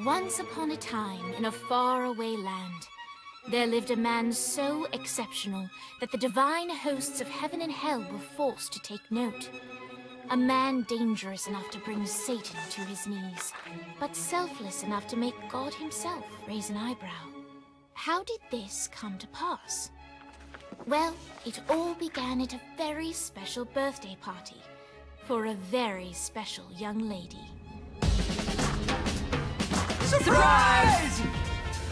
Once upon a time, in a faraway land, there lived a man so exceptional that the divine hosts of heaven and hell were forced to take note. A man dangerous enough to bring Satan to his knees, but selfless enough to make God himself raise an eyebrow. How did this come to pass? Well, it all began at a very special birthday party for a very special young lady. Surprise!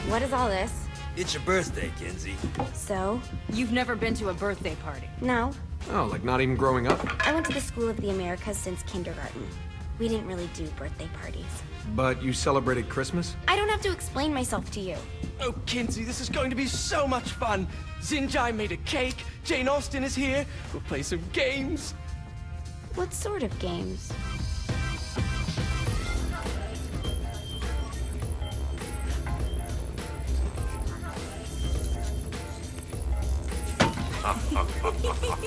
What is all this? It's your birthday, Kinzie. So? You've never been to a birthday party? No. Oh, like not even growing up? I went to the School of the Americas since kindergarten. We didn't really do birthday parties. But you celebrated Christmas? I don't have to explain myself to you. Oh, Kinzie, this is going to be so much fun. Zinjai made a cake, Jane Austen is here, we'll play some games. What sort of games?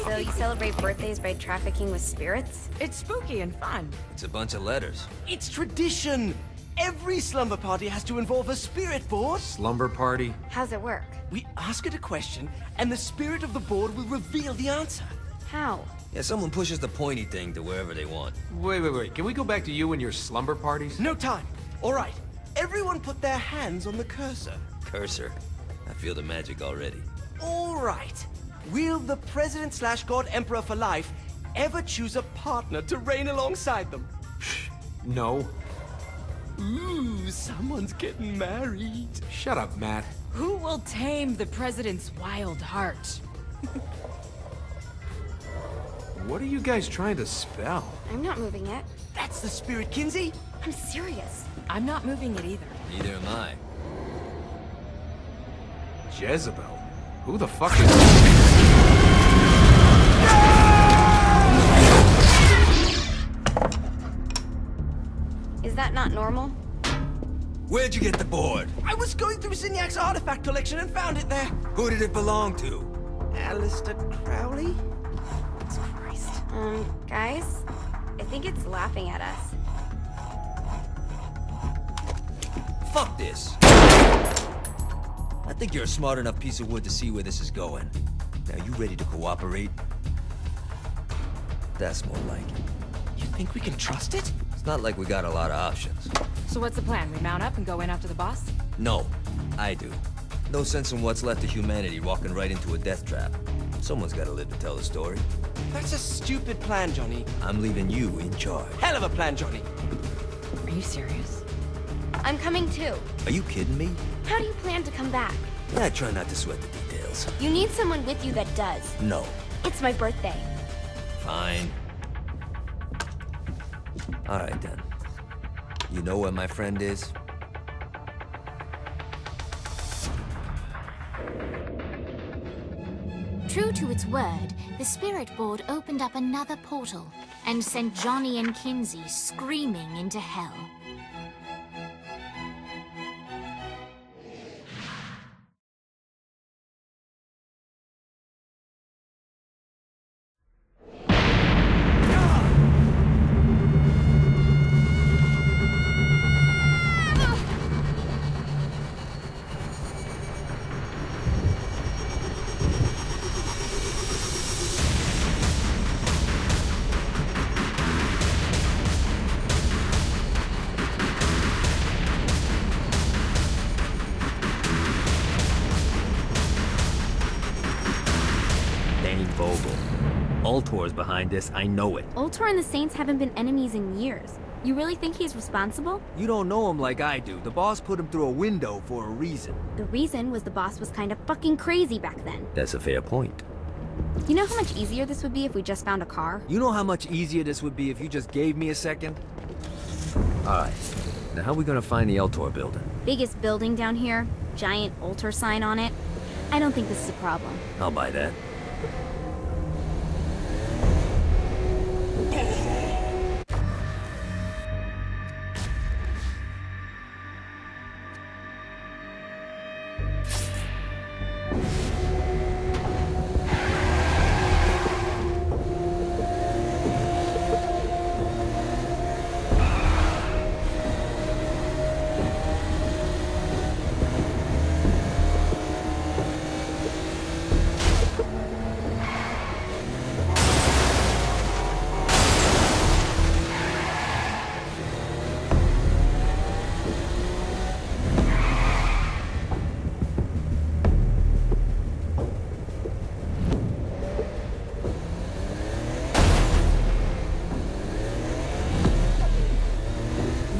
So you celebrate birthdays by trafficking with spirits? It's spooky and fun. It's a bunch of letters. It's tradition. Every slumber party has to involve a spirit board. Slumber party? How's it work? We ask it a question, and the spirit of the board will reveal the answer. How? Yeah, someone pushes the pointy thing to wherever they want. Wait. Can we go back to you and your slumber parties? No time. All right. Everyone put their hands on the cursor. Cursor. I feel the magic already. All right. Will the President/God Emperor for life ever choose a partner to reign alongside them? No. Ooh, someone's getting married. Shut up, Matt. Who will tame the president's wild heart? What are you guys trying to spell? I'm not moving it. That's the spirit, Kinzie. I'm serious. I'm not moving it either. Neither am I. Jezebel? Who the fuck is... Is that not normal? Where'd you get the board? I was going through Signac's artifact collection and found it there. Who did it belong to? Alistair Crowley? Christ. Guys? I think it's laughing at us. Fuck this. I think you're a smart enough piece of wood to see where this is going. Now, you ready to cooperate? That's more like it. You think we can trust it? It's not like we got a lot of options. So what's the plan? We mount up and go in after the boss? No, I do. No sense in what's left of humanity walking right into a death trap. Someone's gotta live to tell the story. That's a stupid plan, Johnny. I'm leaving you in charge. Hell of a plan, Johnny. Are you serious? I'm coming too. Are you kidding me? How do you plan to come back? Yeah, I try not to sweat the details. You need someone with you that does. No. It's my birthday. Fine. Alright then. You know where my friend is? True to its word, the spirit board opened up another portal and sent Johnny and Kinzie screaming into hell. Dane Vogel. Ultor's behind this, I know it. Ultor and the Saints haven't been enemies in years. You really think he's responsible? You don't know him like I do. The boss put him through a window for a reason. The reason was the boss was kind of fucking crazy back then. That's a fair point. You know how much easier this would be if we just found a car? You know how much easier this would be if you just gave me a second? Alright. Now how are we gonna find the Ultor building? Biggest building down here, giant Ultor sign on it. I don't think this is a problem. I'll buy that.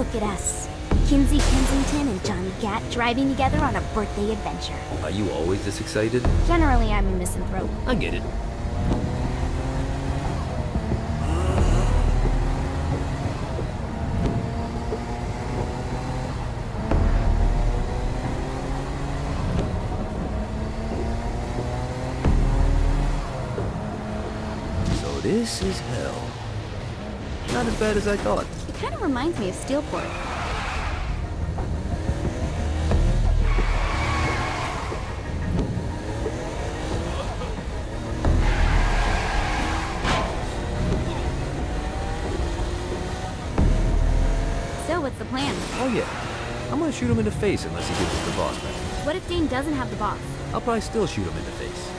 Look at us. Kinzie Kensington and Johnny Gat driving together on a birthday adventure. Are you always this excited? Generally, I'm a misanthrope. I get it. So this is hell. Not as bad as I thought. It kind of reminds me of Steelport. So, what's the plan? Oh yeah. I'm gonna shoot him in the face unless he gives us the boss back. What if Dane doesn't have the boss? I'll probably still shoot him in the face.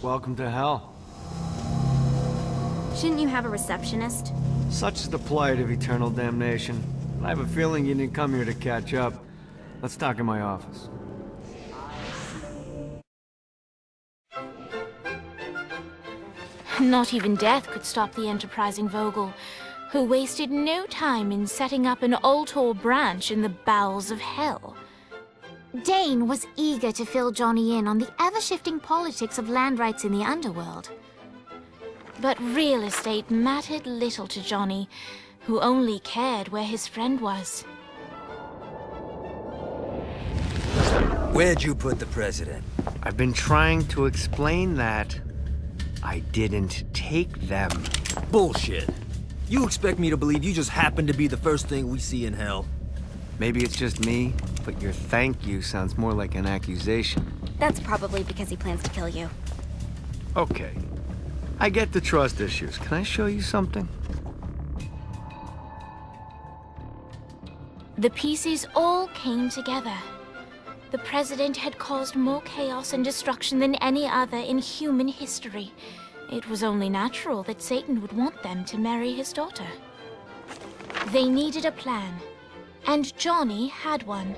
Welcome to hell. Shouldn't you have a receptionist? Such is the plight of eternal damnation. I have a feeling you didn't come here to catch up. Let's talk in my office. Not even death could stop the enterprising Vogel, who wasted no time in setting up an Ultor branch in the bowels of hell. Dane was eager to fill Johnny in on the ever-shifting politics of land rights in the underworld. But real estate mattered little to Johnny, who only cared where his friend was. Where'd you put the president? I've been trying to explain that. I didn't take them. Bullshit. You expect me to believe you just happened to be the first thing we see in hell? Maybe it's just me, but your thank you sounds more like an accusation. That's probably because he plans to kill you. Okay. I get the trust issues. Can I show you something? The pieces all came together. The president had caused more chaos and destruction than any other in human history. It was only natural that Satan would want them to marry his daughter. They needed a plan, and Johnny had one.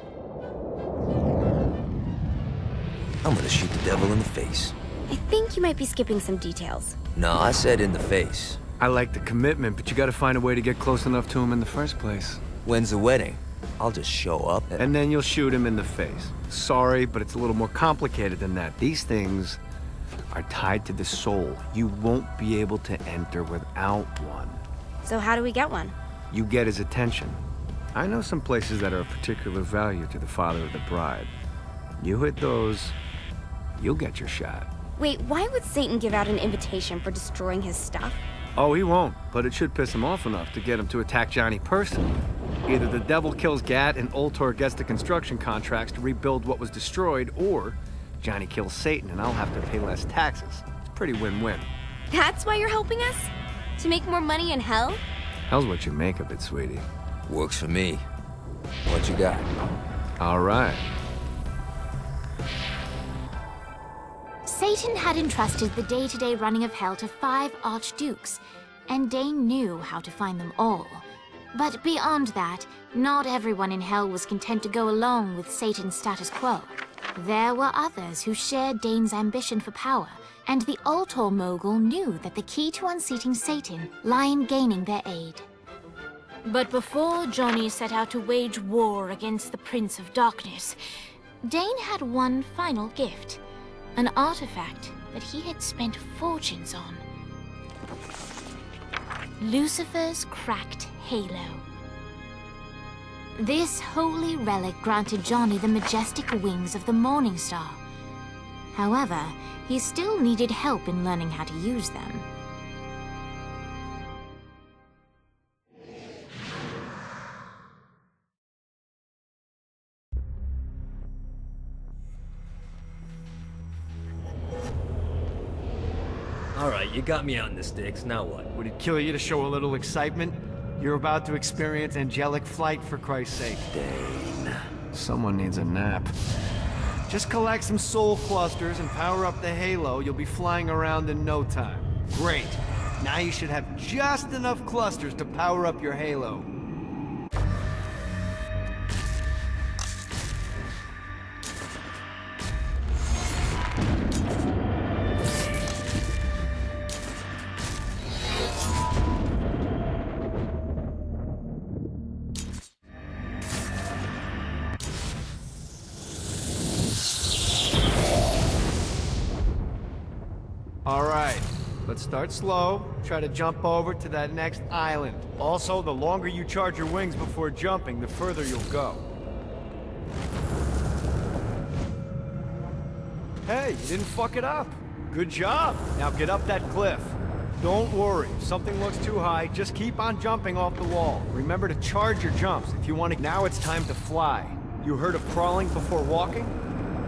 I'm gonna shoot the devil in the face. I think you might be skipping some details. No, I said in the face. I like the commitment, but you gotta find a way to get close enough to him in the first place. When's the wedding? I'll just show up And then you'll shoot him in the face. Sorry, but it's a little more complicated than that. These things are tied to the soul. You won't be able to enter without one. So how do we get one? You get his attention. I know some places that are of particular value to the father of the bride. You hit those, you'll get your shot. Wait, why would Satan give out an invitation for destroying his stuff? Oh, he won't, but it should piss him off enough to get him to attack Johnny personally. Either the devil kills Gat and Ultor gets the construction contracts to rebuild what was destroyed, or Johnny kills Satan and I'll have to pay less taxes. It's pretty win-win. That's why you're helping us? To make more money in hell? Hell's what you make of it, sweetie. Works for me. What you got? All right. Satan had entrusted the day-to-day running of hell to 5 archdukes, and Dane knew how to find them all. But beyond that, not everyone in hell was content to go along with Satan's status quo. There were others who shared Dane's ambition for power, and the Ultor mogul knew that the key to unseating Satan lay in gaining their aid. But before Johnny set out to wage war against the Prince of Darkness, Dane had one final gift. An artifact that he had spent fortunes on. Lucifer's cracked halo. This holy relic granted Johnny the majestic wings of the Morning Star. However, he still needed help in learning how to use them. All right, you got me out in the sticks. Now what? Would it kill you to show a little excitement? You're about to experience angelic flight, for Christ's sake. Dane. Someone needs a nap. Just collect some soul clusters and power up the halo. You'll be flying around in no time. Great. Now you should have just enough clusters to power up your halo. Alright, let's start slow. Try to jump over to that next island. Also, the longer you charge your wings before jumping, the further you'll go. Hey, you didn't fuck it up. Good job. Now get up that cliff. Don't worry, if something looks too high, just keep on jumping off the wall. Remember to charge your jumps if you want to. Now it's time to fly. You heard of crawling before walking?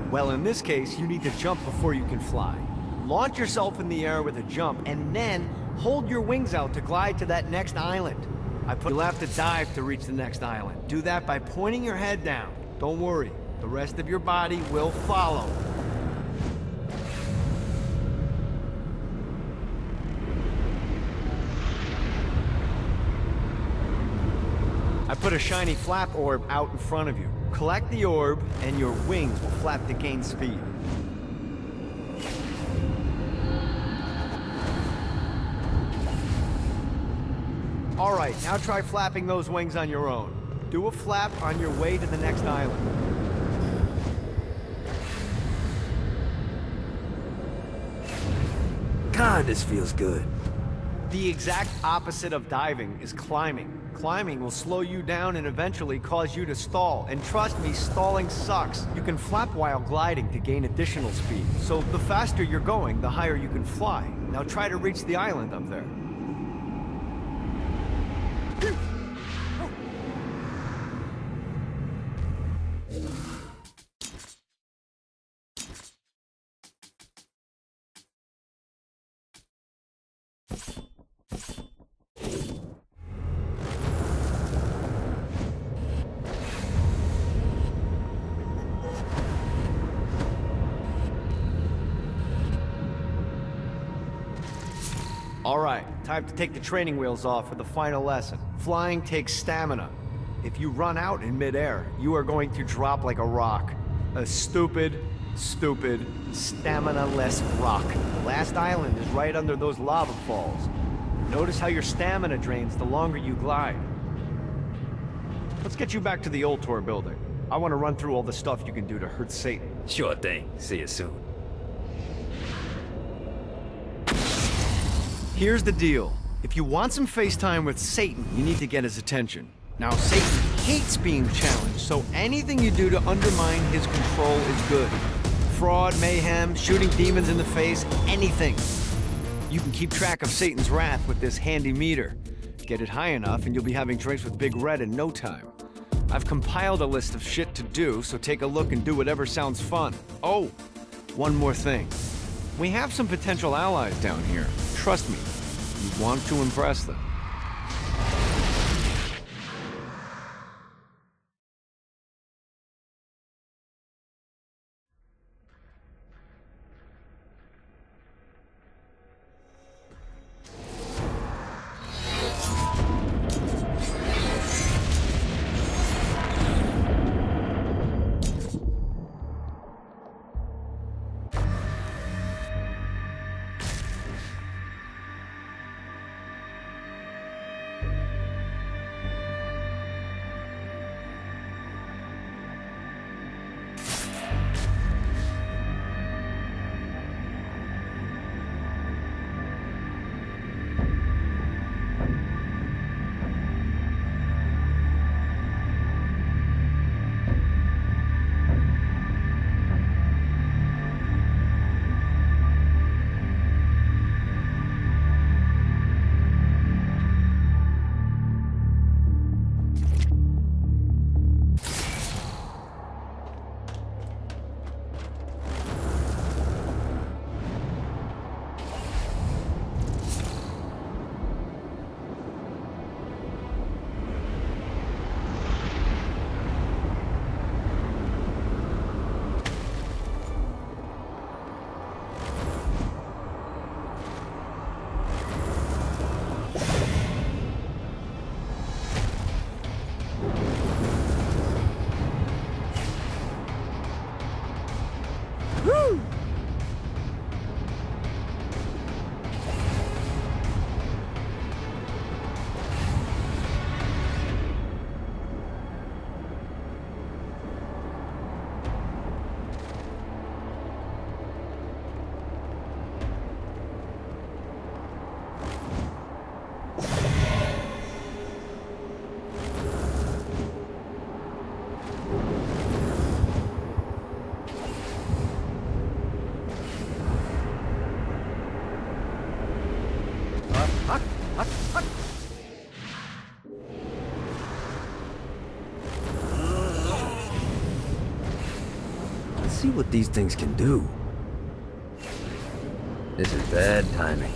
Well, in this case, you need to jump before you can fly. Launch yourself in the air with a jump, and then hold your wings out to glide to that next island. You'll have to dive to reach the next island. Do that by pointing your head down. Don't worry, the rest of your body will follow. I put a shiny flap orb out in front of you. Collect the orb, and your wings will flap to gain speed. Alright, now try flapping those wings on your own. Do a flap on your way to the next island. God, this feels good. The exact opposite of diving is climbing. Climbing will slow you down and eventually cause you to stall. And trust me, stalling sucks. You can flap while gliding to gain additional speed. So the faster you're going, the higher you can fly. Now try to reach the island up there. Alright, time to take the training wheels off for the final lesson. Flying takes stamina. If you run out in midair, you are going to drop like a rock. A stupid, stamina-less rock. The last island is right under those lava falls. Notice how your stamina drains the longer you glide. Let's get you back to the Ultor building. I want to run through all the stuff you can do to hurt Satan. Sure thing. See you soon. Here's the deal. If you want some FaceTime with Satan, you need to get his attention. Now, Satan hates being challenged, so anything you do to undermine his control is good. Fraud, mayhem, shooting demons in the face, anything. You can keep track of Satan's wrath with this handy meter. Get it high enough and you'll be having drinks with Big Red in no time. I've compiled a list of shit to do, so take a look and do whatever sounds fun. Oh, one more thing. We have some potential allies down here. Trust me, you want to impress them. see what these things can do. This is bad timing.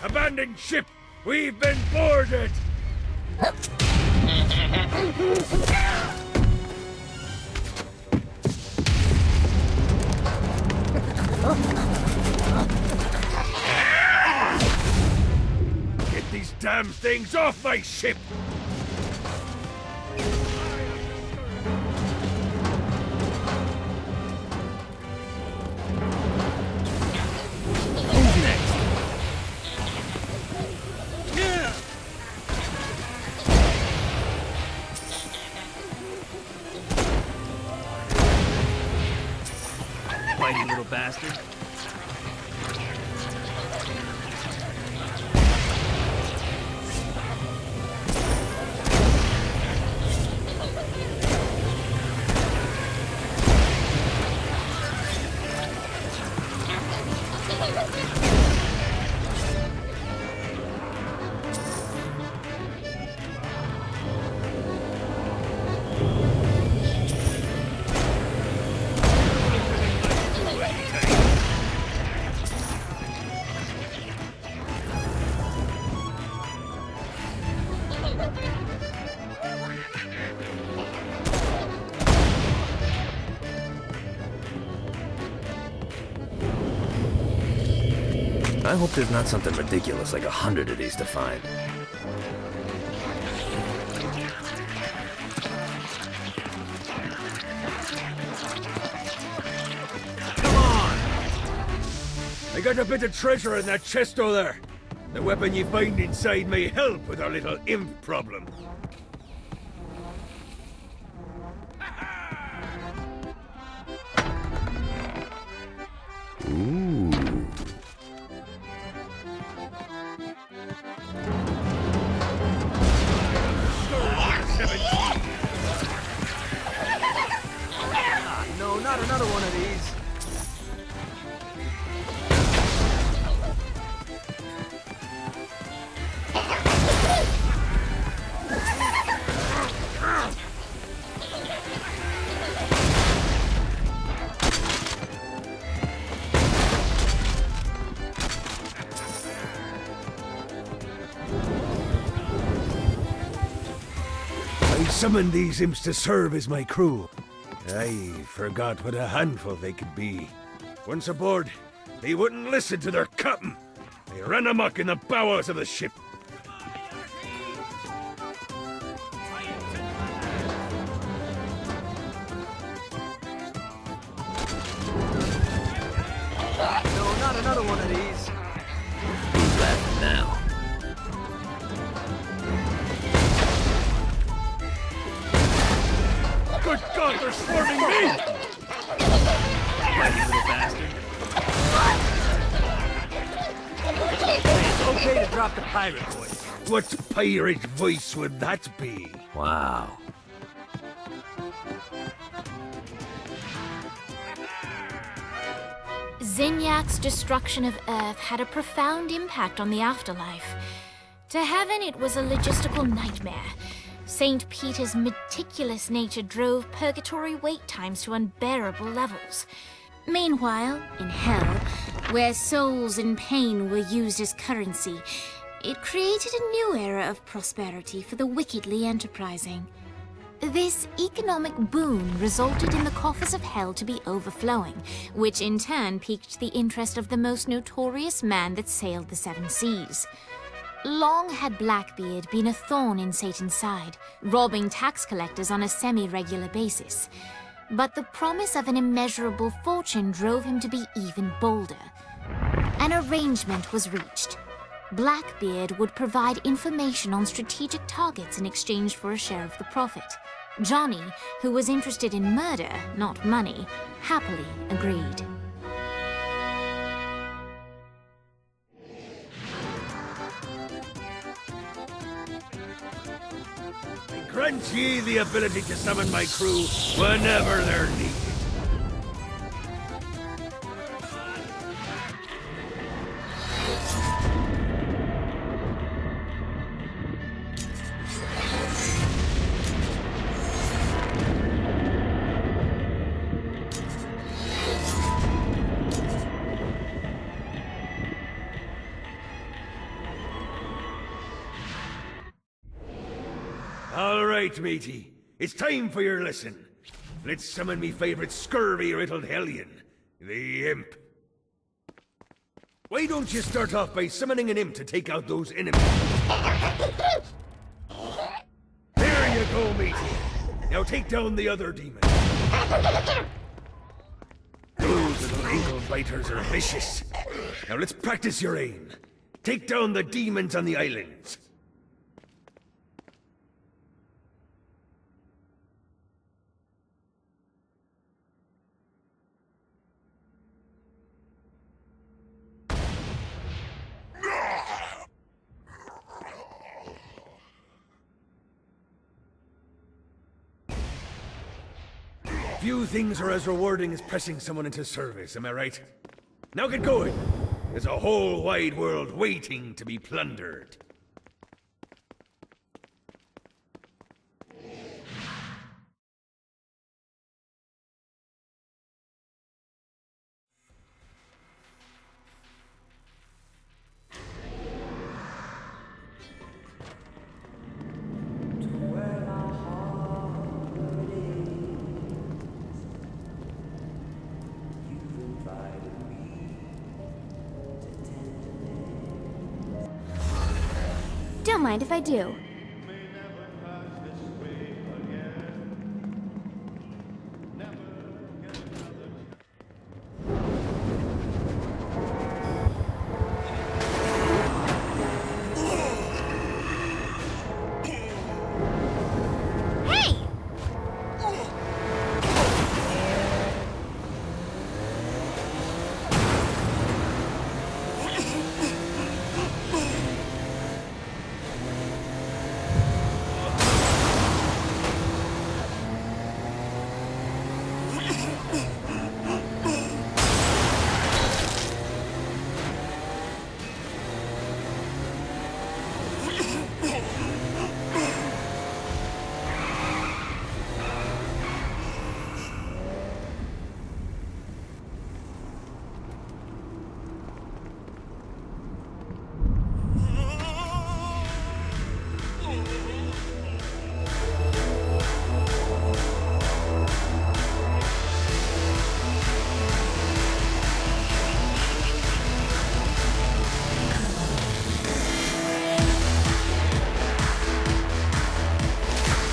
Abandoned ship! We've been boarded! Get these damn things off my ship! Fighty little bastard. I hope there's not something ridiculous like 100 of these to find. Come on! I got a bit of treasure in that chest over there. The weapon you find inside may help with our little imp problem. Ooh. No, not another one of these. I summoned these imps to serve as my crew. I forgot what a handful they could be. Once aboard, they wouldn't listen to their captain. They ran amok in the bowels of the ship. No, not another one of these. Who's laughing now? Good God, they're swarming me! Fighty little bastard. It's okay to drop the pirate voice. What pirate voice would that be? Wow. Zinyak's destruction of Earth had a profound impact on the afterlife. To heaven, it was a logistical nightmare. St. Peter's meticulous nature drove purgatory wait times to unbearable levels. Meanwhile, in hell, where souls in pain were used as currency, it created a new era of prosperity for the wickedly enterprising. This economic boon resulted in the coffers of hell to be overflowing, which in turn piqued the interest of the most notorious man that sailed the seven seas. Long had Blackbeard been a thorn in Satan's side, robbing tax collectors on a semi-regular basis. But the promise of an immeasurable fortune drove him to be even bolder. An arrangement was reached. Blackbeard would provide information on strategic targets in exchange for a share of the profit. Johnny, who was interested in murder, not money, happily agreed. Grant ye the ability to summon my crew whenever they're needed. All right, matey. It's time for your lesson. Let's summon me favorite scurvy-riddled hellion, the Imp. Why don't you start off by summoning an imp to take out those enemies? There you go, matey. Now take down the other demon. Those little ankle biters are vicious. Now let's practice your aim. Take down the demons on the islands. Few things are as rewarding as pressing someone into service, am I right? Now get going! There's a whole wide world waiting to be plundered. Don't mind if I do.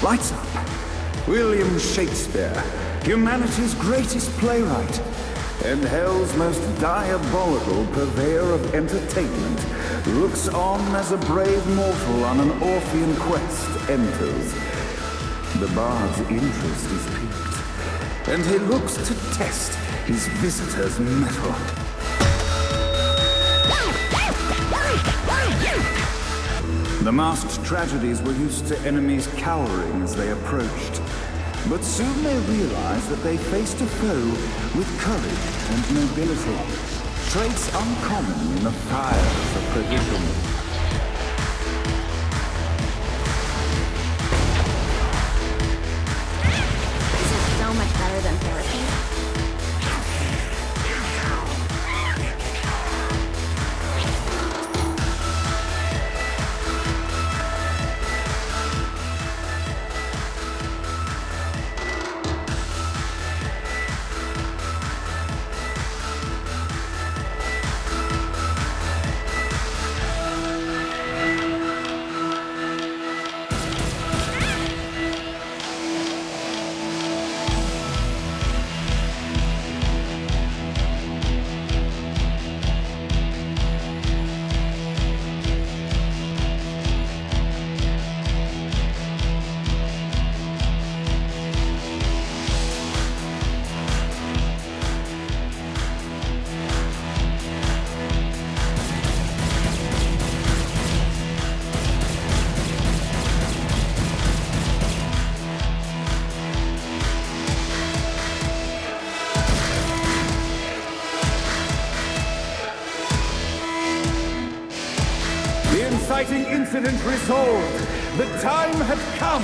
Lights up. William Shakespeare, humanity's greatest playwright, and hell's most diabolical purveyor of entertainment, looks on as a brave mortal on an Orphean quest enters. The bard's interest is piqued, and he looks to test his visitor's mettle. The masked tragedies were used to enemies cowering as they approached. But soon they realized that they faced a foe with courage and nobility, traits uncommon in the fires of perdition. This is so much better than therapy. Inciting incident resolved. The time had come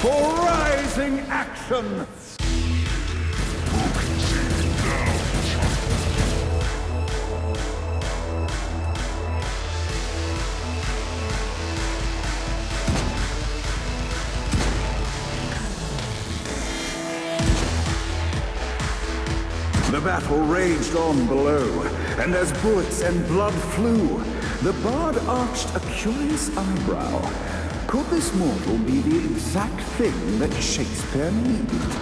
for rising action. The battle raged on below, and as bullets and blood flew, the bard arched a curious eyebrow. Could this mortal be the exact thing that Shakespeare needed?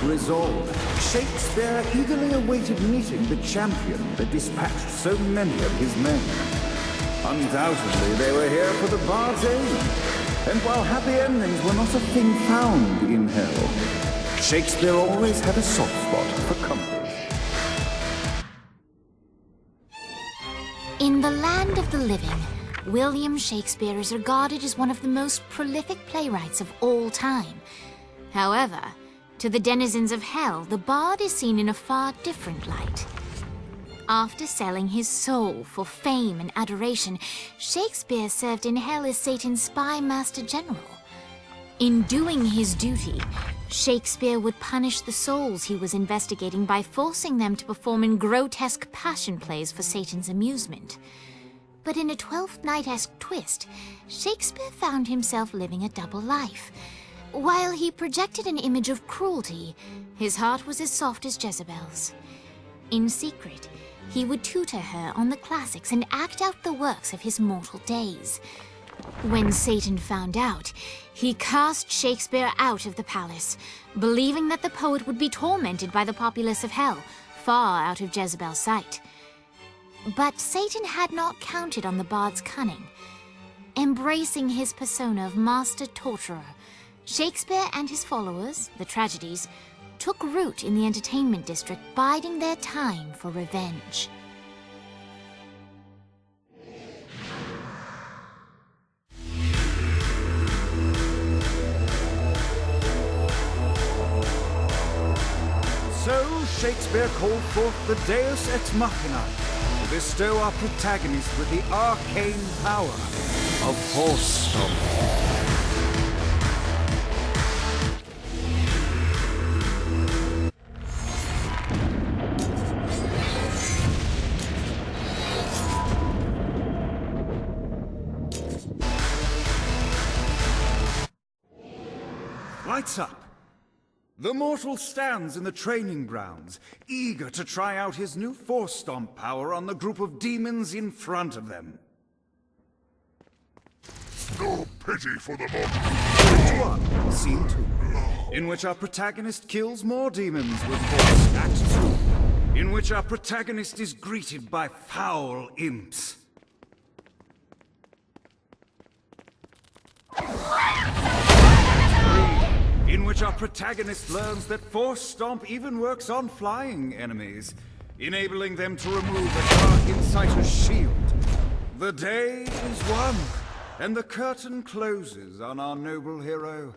Resolved, Shakespeare eagerly awaited meeting the champion that dispatched so many of his men. Undoubtedly, they were here for the bard's aid, and while happy endings were not a thing found in hell, Shakespeare always had a soft spot for comfort. In the land of the living, William Shakespeare is regarded as one of the most prolific playwrights of all time. However, to the denizens of hell, the bard is seen in a far different light. After selling his soul for fame and adoration, Shakespeare served in hell as Satan's spy master general. In doing his duty, Shakespeare would punish the souls he was investigating by forcing them to perform in grotesque passion plays for Satan's amusement. But in a Twelfth Night-esque twist, Shakespeare found himself living a double life. While he projected an image of cruelty, his heart was as soft as Jezebel's. In secret, he would tutor her on the classics and act out the works of his mortal days. When Satan found out, he cast Shakespeare out of the palace, believing that the poet would be tormented by the populace of hell, far out of Jezebel's sight. But Satan had not counted on the bard's cunning. Embracing his persona of master torturer, Shakespeare and his followers, the tragedies, took root in the entertainment district, biding their time for revenge. So Shakespeare called forth the Deus Ex Machina to bestow our protagonist with the arcane power of Force Stomp. Lights up. The mortal stands in the training grounds, eager to try out his new Force Stomp power on the group of demons in front of them. No pity for the mob. Act 1, Scene 2, in which our protagonist kills more demons with force. Act 2, in which our protagonist is greeted by foul imps. In which our protagonist learns that Force Stomp even works on flying enemies, enabling them to remove a Dark Inciter's shield. The day is won, and the curtain closes on our noble hero.